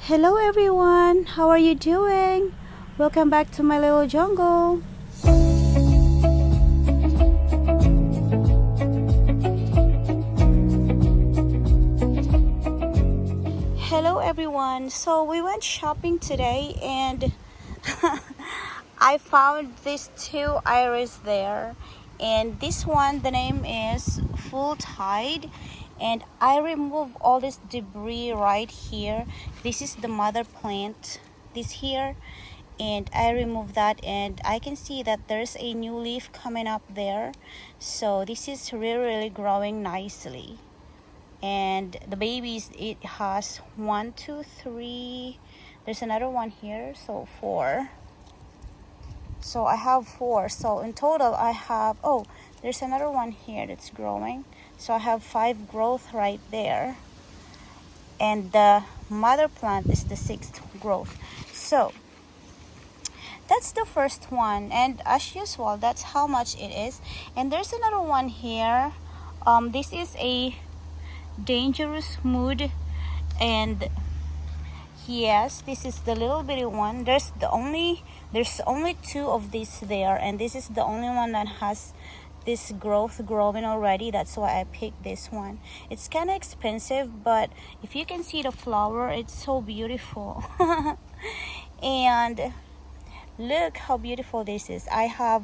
Hello everyone, how are you doing? Welcome back to my little jungle. Hello everyone, so we went shopping today and I found these two iris there, and this one, the name is Full Tide, and I remove all this debris right here. This is the mother plant, this here, and I remove that, and I can see that there's a new leaf coming up there. So this is really growing nicely. And the babies, it has 1 2 3, there's another one here, so 4. So I have 4, so in total I have, oh, there's another one here that's growing, so I have 5 growth right there, and the mother plant is the 6th growth. So that's the first one, and as usual, that's how much it is. And there's another one here. This is a dangerous mood, and yes, this is the little bitty one. There's only 2 of these there, and this is the only one that has this growth growing already. That's why I picked this one. It's kind of expensive, but if you can see the flower, it's so beautiful. And look how beautiful this is. I have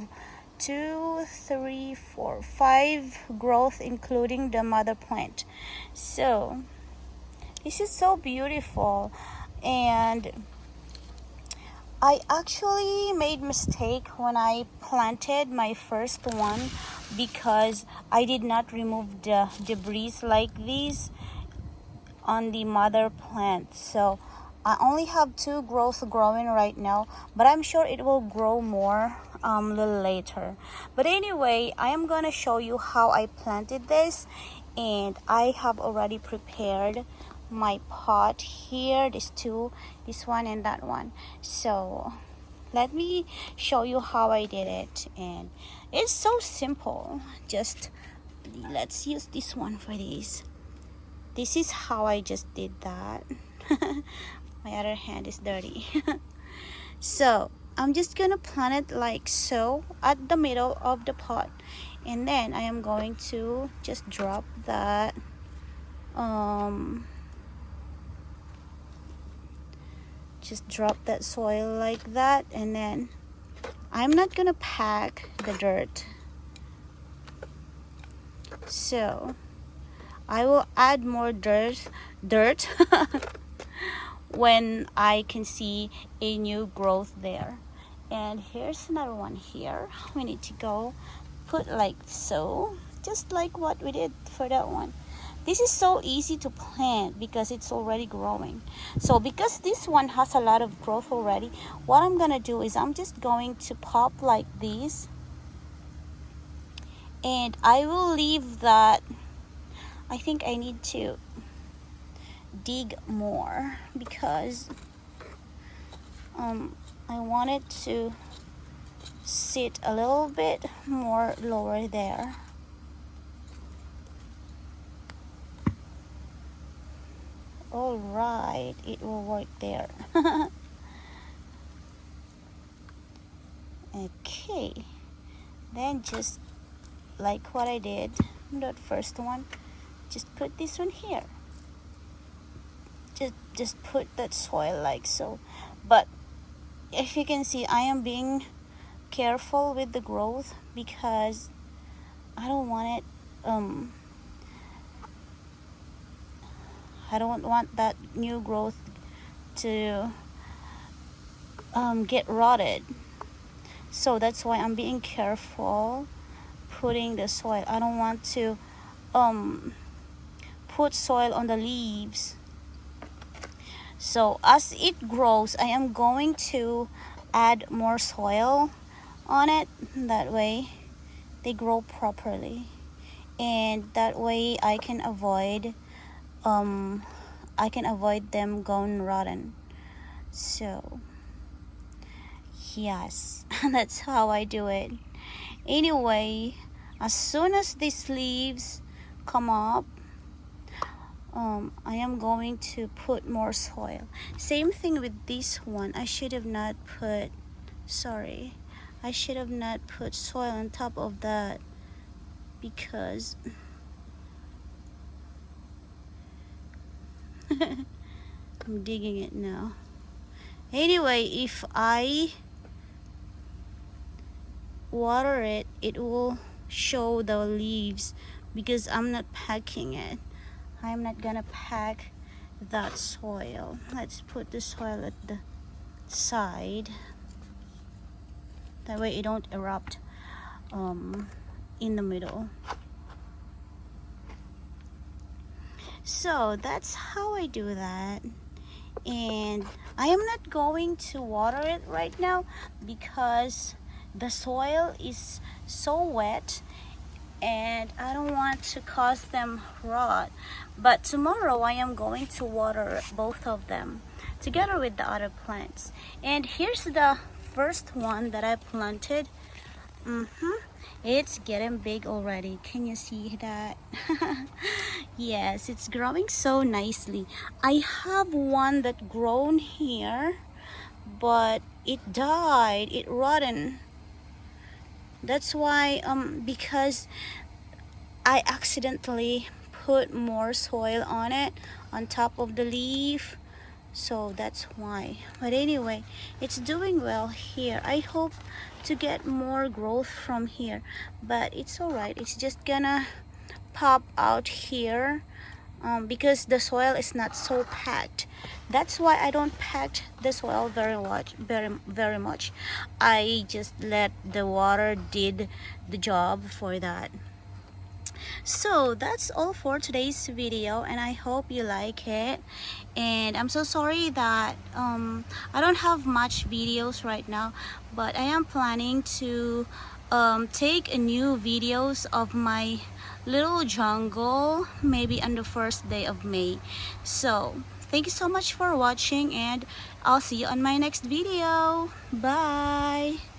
2 3 4 5 growth, including the mother plant. So this is so beautiful. And I actually made mistake when I planted my first one, because I did not remove the debris like these on the mother plant. So I only have 2 growth growing right now, but I'm sure it will grow more a little later. But anyway, I am gonna show you how I planted this, and I have already prepared my pot here, this one and that one. So let me show you how I did it, and it's so simple. Just let's use this one for this. This is how I just did that. My other hand is dirty. So I'm just gonna plant it like so at the middle of the pot, and then I am going to just drop that just drop that soil like that, and then I'm not gonna pack the dirt, so I will add more dirt when I can see a new growth there. And here's another one here. We need to go put like so, just like what we did for that one. This is so easy to plant because it's already growing. So because this one has a lot of growth already, what I'm gonna do is I'm just going to pop like this, and I will leave that. I think I need to dig more because I want it to sit a little bit more lower there. All right, it will work there. Okay, then just like what I did that first one, just put this one here. Just put that soil like so. But if you can see, I am being careful with the growth because I don't want it I don't want that new growth to get rotted. So that's why I'm being careful putting the soil. I don't want to put soil on the leaves. So as it grows, I am going to add more soil on it. That way they grow properly, and that way I can avoid them going rotten. So yes, that's how I do it. Anyway, as soon as these leaves come up, I am going to put more soil. Same thing with this one. I should have not put soil on top of that because I'm digging it now. Anyway, if I water it, it will show the leaves because I'm not packing it. I'm not gonna pack that soil. Let's put the soil at the side. That way it don't erupt in the middle. So that's how I do that. And I am not going to water it right now because the soil is so wet and I don't want to cause them rot. But tomorrow I am going to water both of them together with the other plants. And here's the first one that I planted. It's getting big already. Can you see that? Yes, it's growing so nicely. I have one that grown here, but it died. It rotten. That's why because I accidentally put more soil on it on top of the leaf, so that's why. But anyway, it's doing well here. I hope to get more growth from here, but it's all right. It's just gonna pop out here because the soil is not so packed. That's why I don't pack the soil very much. I just let the water did the job for that. So that's all for today's video, and I hope you like it. And I'm so sorry that I don't have much videos right now, but I am planning to take a new videos of my little jungle maybe on the first day of May. So thank you so much for watching, and I'll see you on my next video. Bye.